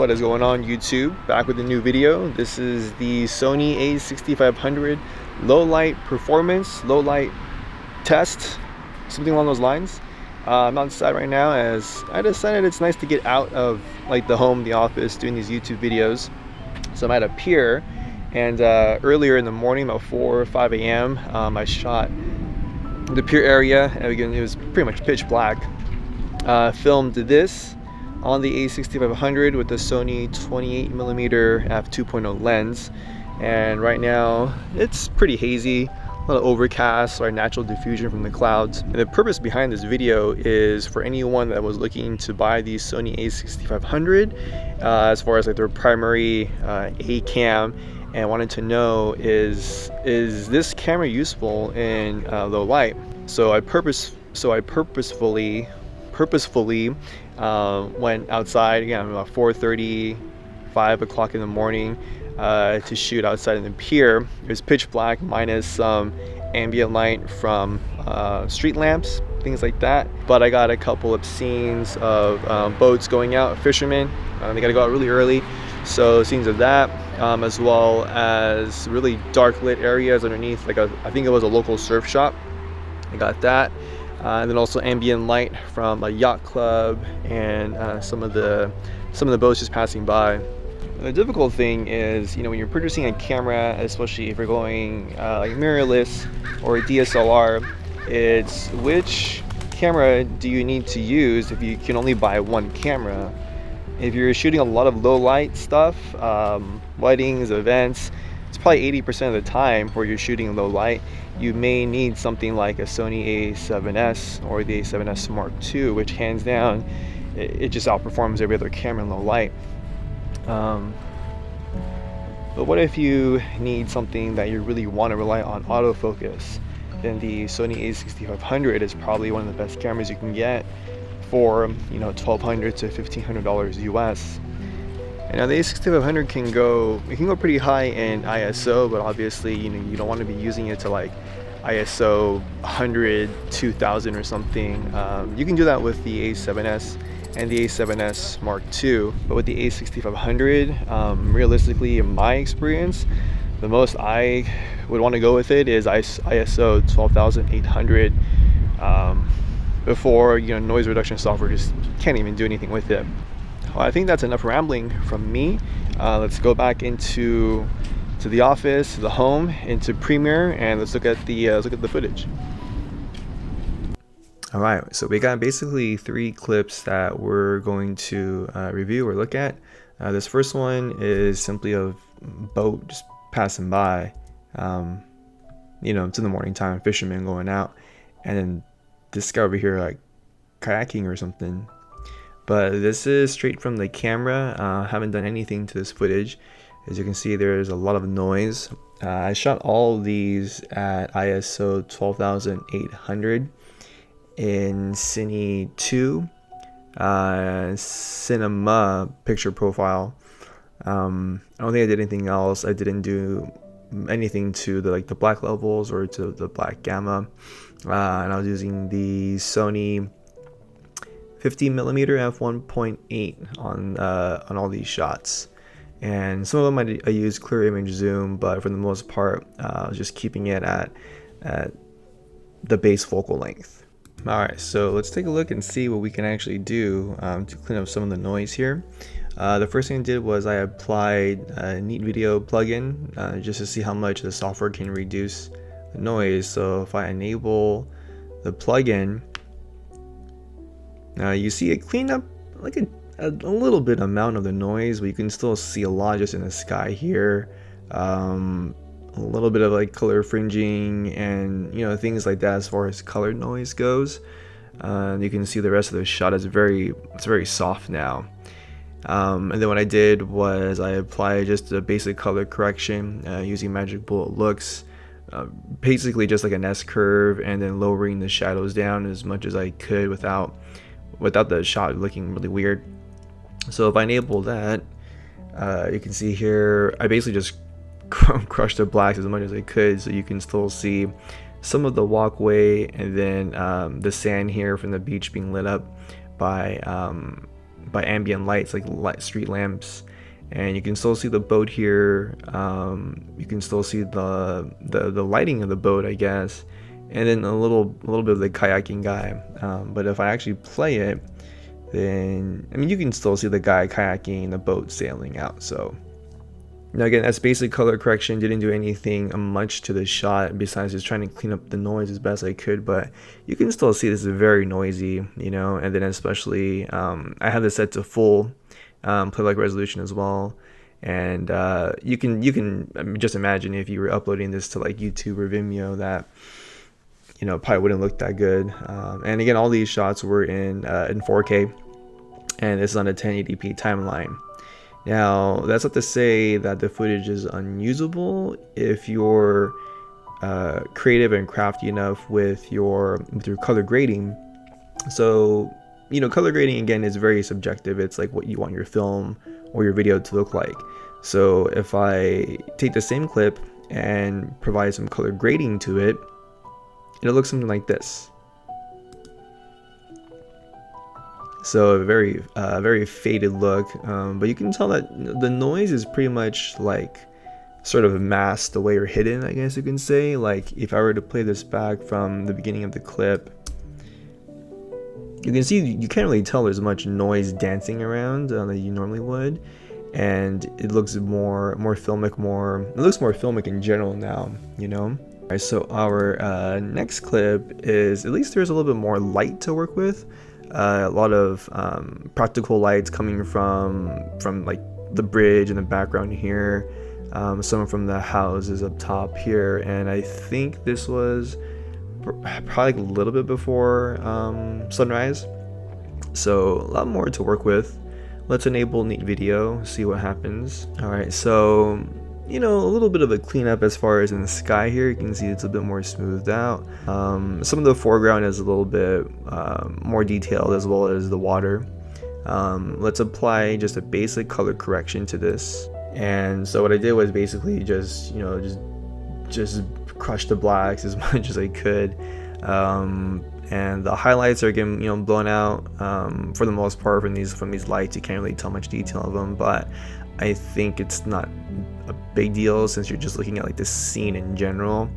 What is going on, YouTube? Back with a new video. This is the Sony A6500 low light performance, low light test, something along those lines. I'm outside right now as I decided it's nice to get out of like the home, the office, doing these YouTube videos. So I'm at a pier, and earlier in the morning, about 4 or 5 a.m., I shot the pier area, and again, it was pretty much pitch black. Filmed this on the A6500 with the Sony 28mm f2.0 lens, and right now it's pretty hazy, a lot of overcast or natural diffusion from the clouds. And the purpose behind this video is for anyone that was looking to buy the Sony A6500 as far as like their primary A cam, and wanted to know is this camera useful in low light. So I purposefully went outside again about 4:30, 5 o'clock in the morning to shoot outside in the pier. It was pitch black minus some ambient light from street lamps, things like that. But I got a couple of scenes of boats going out, fishermen. They got to go out really early, so scenes of that, as well as really dark lit areas underneath, like I think it was a local surf shop. I got that. And then also ambient light from a yacht club and some of the boats just passing by. And the difficult thing is, you know, when you're purchasing a camera, especially if you're going like mirrorless or a DSLR, it's which camera do you need to use if you can only buy one camera. If you're shooting a lot of low light stuff, weddings, events, it's probably 80% of the time where you're shooting low light, you may need something like a Sony A7S or the A7S Mark II, which hands down, it just outperforms every other camera in low light. But what if you need something that you really want to rely on autofocus? Then the Sony A6500 is probably one of the best cameras you can get for, you know, $1,200 to $1,500 US. And now the A6500 can go pretty high in ISO, but obviously, you know, you don't want to be using it to like ISO 100, 2000 or something. You can do that with the A7S and the A7S Mark II, but with the A6500, realistically, in my experience, the most I would want to go with it is ISO 12800. Before, you know, noise reduction software just can't even do anything with it. Well, I think that's enough rambling from me. Let's go back to the office, to the home, into Premiere, and let's look at the footage. All right, so we got basically 3 clips that we're going to review or look at. This first one is simply a boat just passing by. You know, it's in the morning time, fishermen going out, and then this guy over here like kayaking or something. But this is straight from the camera. Haven't done anything to this footage. As you can see, there's a lot of noise. I shot all of these at ISO 12800 in Cine 2 cinema picture profile. I don't think I did anything else. I didn't do anything to the black levels or to the black gamma. And I was using the Sony 50mm f1.8 on all these shots, and some of them I used clear image zoom, but for the most part I was just keeping it at the base focal length. Alright, so let's take a look and see what we can actually do to clean up some of the noise here. The first thing I did was I applied a Neat Video plugin just to see how much the software can reduce the noise. So if I enable the plugin, you see it cleaned up like a little bit amount of the noise, but you can still see a lot just in the sky here. A little bit of like color fringing and, you know, things like that as far as colored noise goes. You can see the rest of the shot is very soft now. And then what I did was I applied just a basic color correction using Magic Bullet Looks, basically just like an S curve, and then lowering the shadows down as much as I could without the shot looking really weird. So if I enable that, you can see here I basically just crushed the blacks as much as I could, so you can still see some of the walkway, and then the sand here from the beach being lit up by ambient lights like street lamps. And you can still see the boat here. You can still see the lighting of the boat, I guess, and then a little bit of the kayaking guy. But if I actually play it, then I mean you can still see the guy kayaking and the boat sailing out. So now again, that's basic color correction. Didn't do anything much to the shot besides just trying to clean up the noise as best I could, but you can still see this is very noisy, you know. And then especially I have this set to full playback resolution as well. And you can I mean, just imagine if you were uploading this to like YouTube or Vimeo, that, you know, probably wouldn't look that good. And again, all these shots were in 4K, and this is on a 1080p timeline. Now, that's not to say that the footage is unusable if you're creative and crafty enough with your color grading. So, you know, color grading again is very subjective. It's like what you want your film or your video to look like. So if I take the same clip and provide some color grading to it, it'll look something like this. So a very faded look, but you can tell that the noise is pretty much like sort of masked away or hidden, I guess you can say. Like if I were to play this back from the beginning of the clip, you can see you can't really tell there's much noise dancing around that you normally would, and it looks more filmic. It looks more filmic in general now, you know. Alright, so our next clip is, at least there's a little bit more light to work with. A lot of practical lights coming from like the bridge in the background here, some from the houses up top here, and I think this was probably a little bit before sunrise. So a lot more to work with. Let's enable neat video, see what happens. Alright, so you know, a little bit of a cleanup as far as in the sky here. You can see it's a bit more smoothed out. Some of the foreground is a little bit more detailed, as well as the water. Let's apply just a basic color correction to this. And so what I did was basically just, you know, just crush the blacks as much as I could. And the highlights are getting, you know, blown out for the most part from these lights. You can't really tell much detail of them, but I think it's not a big deal since you're just looking at like the scene in general.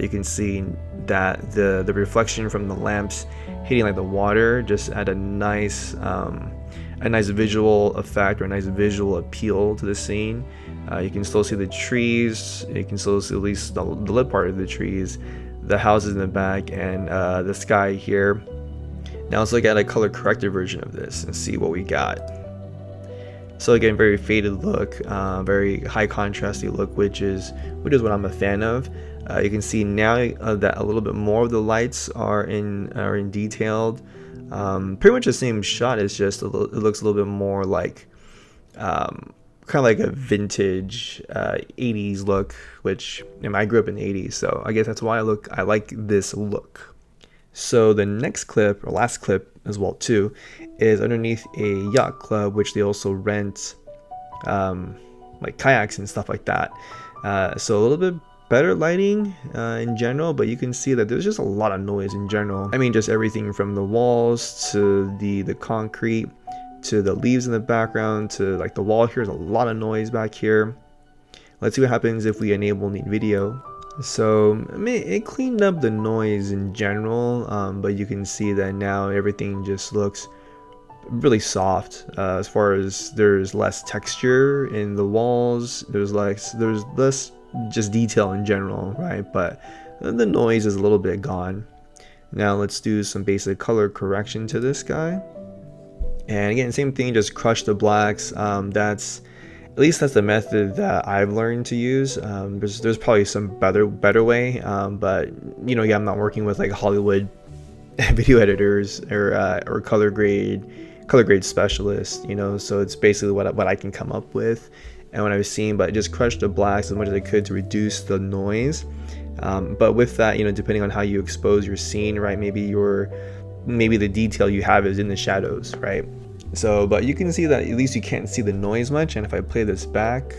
You can see that the reflection from the lamps hitting like the water just add a nice visual effect, or a nice visual appeal to the scene. You can still see the trees. You can still see at least the lit part of the trees, the houses in the back, and the sky here. Now let's look at a color corrected version of this and see what we got. So again, very faded look, very high contrasty look, which is what I'm a fan of. You can see now that a little bit more of the lights are in detailed. Pretty much the same shot. It's just it looks a little bit more like kind of like a vintage 80s look, which, you know, I grew up in the 80s, so I guess that's why I like this look. So the next clip, or last clip as well too, is underneath a yacht club, which they also rent like kayaks and stuff like that. So a little bit better lighting in general, but you can see that there's just a lot of noise in general. I mean, just everything from the walls to the concrete to the leaves in the background to like the wall here. There's a lot of noise back here. Let's see what happens if we enable neat video. So I mean, it cleaned up the noise in general, but you can see that now everything just looks really soft. As far as there's less texture in the walls, there's less just detail in general, right? But the noise is a little bit gone. Now let's do some basic color correction to this guy. And again, same thing, just crush the blacks. That's the method that I've learned to use. There's probably some better way, but you know, yeah, I'm not working with like Hollywood video editors or color grade specialists, you know. So it's basically what I can come up with and what I've seen. But just crush the blacks as much as I could to reduce the noise. But with that, you know, depending on how you expose your scene, right? Maybe the detail you have is in the shadows, right? So, but you can see that at least you can't see the noise much. And if I play this back,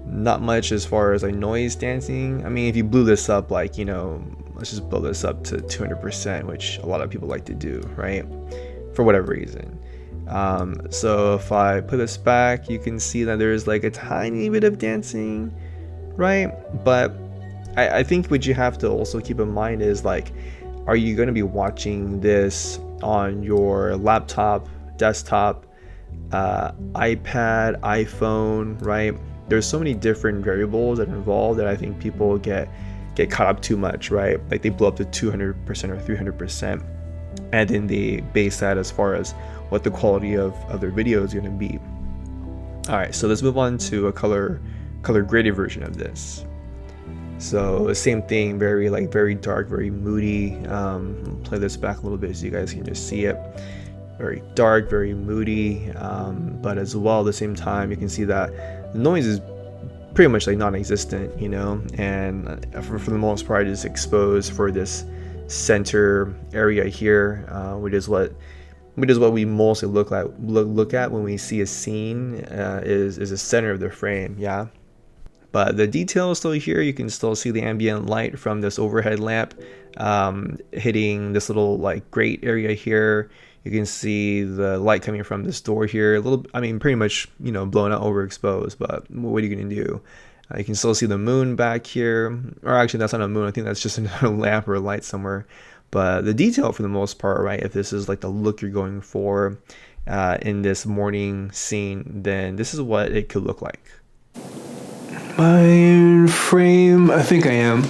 not much as far as like noise dancing. I mean, if you blew this up, like, you know, let's just blow this up to 200%, which a lot of people like to do, right? for whatever reason. So if I put this back, you can see that there's like a tiny bit of dancing, right? But I think what you have to also keep in mind is like, are you going to be watching this on your laptop, desktop, iPad, iPhone, right? There's so many different variables that are involved that I think people get caught up too much, right? Like they blow up to 200% or 300%, and then they base that as far as what the quality of their video is going to be. All right, so let's move on to a color graded version of this. So same thing, very dark, very moody. Play this back a little bit so you guys can just see it. Very dark, very moody, but as well at the same time you can see that the noise is pretty much like non-existent, you know, and for the most part it's exposed for this center area here, which is what we mostly look at when we see a scene, is the center of the frame, yeah. But the detail is still here. You can still see the ambient light from this overhead lamp hitting this little like grate area here. You can see the light coming from this door here. Pretty much, you know, blown out, overexposed. But what are you gonna do? You can still see the moon back here, or actually that's not a moon. I think that's just another lamp or a light somewhere. But the detail, for the most part, right? If this is like the look you're going for in this morning scene, then this is what it could look like. My frame, I think I am.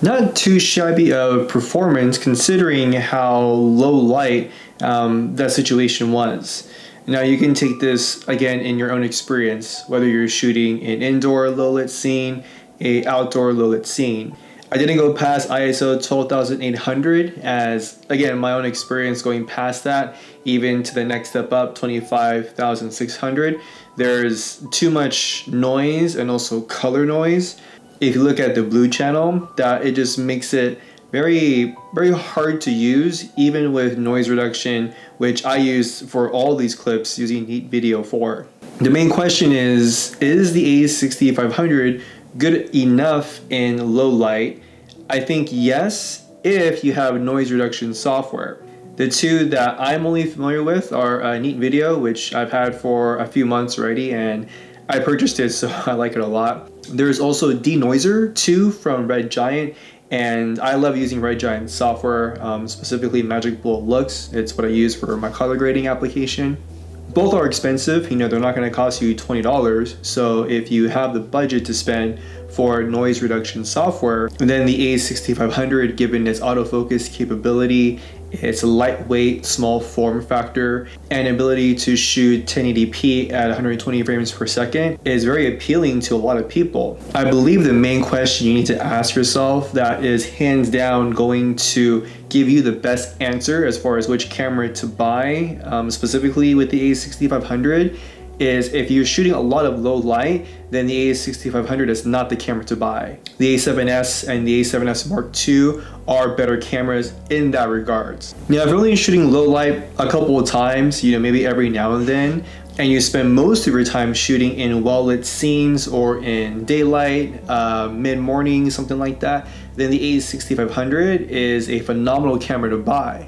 Not too shabby of performance considering how low light that situation was. Now you can take this again in your own experience, whether you're shooting an indoor low lit scene, a outdoor low lit scene. I didn't go past ISO 12,800 as, again, my own experience going past that, even to the next step up, 25,600. There's too much noise and also color noise. If you look at the blue channel, that it just makes it very, very hard to use, even with noise reduction, which I use for all these clips using Neat Video 4. The main question is the A6500 good enough in low light? I think yes, if you have noise reduction software. The two that I'm only familiar with are Neat Video, which I've had for a few months already, and I purchased it, so I like it a lot. There's also Denoiser 2 from Red Giant, and I love using Red Giant software, specifically Magic Bullet Looks. It's what I use for my color grading application. Both are expensive, you know, they're not going to cost you $20. So if you have the budget to spend for noise reduction software, then the A6500, given its autofocus capability, its lightweight, small form factor, and ability to shoot 1080p at 120 frames per second is very appealing to a lot of people. I believe the main question you need to ask yourself that is hands down going to give you the best answer as far as which camera to buy, specifically with the A6500, is if you're shooting a lot of low light, then the A6500 is not the camera to buy. The A7S and the A7S Mark II are better cameras in that regards. Now, if you're only shooting low light a couple of times, you know, maybe every now and then, and you spend most of your time shooting in well-lit scenes or in daylight, mid-morning, something like that, then the A6500 is a phenomenal camera to buy.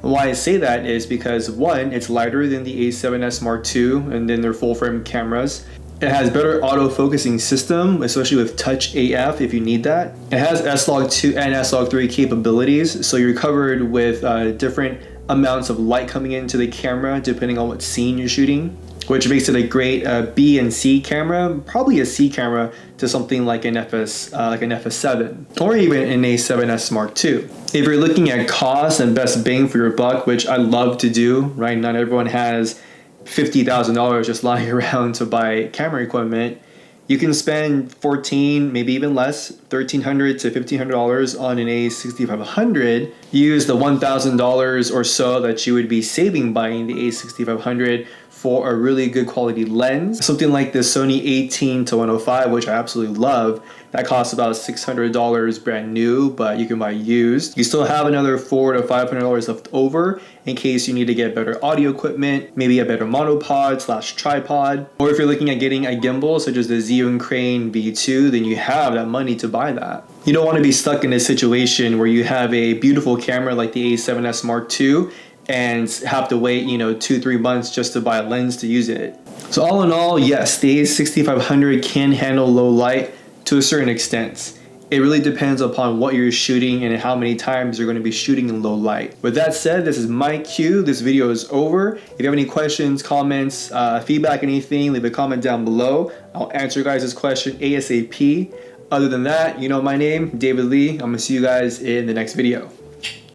Why I say that is because, one, it's lighter than the A7S Mark II and then their full frame cameras. It has better auto-focusing system, especially with Touch AF if you need that. It has S-Log2 and S-Log3 capabilities, so you're covered with different amounts of light coming into the camera depending on what scene you're shooting, which makes it a great B and C camera, probably a C camera to something like an FS7 or even an A7S Mark II. If you're looking at cost and best bang for your buck, which I love to do, right? Not everyone has $50,000 just lying around to buy camera equipment. You can spend $1,400, maybe even less, $1,300 to $1,500 on an A6500. Use the $1,000 or so that you would be saving buying the A6500 for a really good quality lens. Something like the Sony A6500, which I absolutely love, that costs about $600 brand new, but you can buy used. You still have another $400 to $500 left over in case you need to get better audio equipment, maybe a better monopod / tripod. Or if you're looking at getting a gimbal such as the Xeon Crane V2, then you have that money to buy that. You don't want to be stuck in a situation where you have a beautiful camera like the A7S Mark II and have to wait, you know, 2-3 months just to buy a lens to use it. So all in all, yes, the A6500 can handle low light to a certain extent. It really depends upon what you're shooting and how many times you're going to be shooting in low light. With that said, this is my cue. This video is over. If you have any questions, comments, feedback, anything, leave a comment down below. I'll answer your guys' question ASAP. Other than that, you know my name, David Lee. I'm going to see you guys in the next video.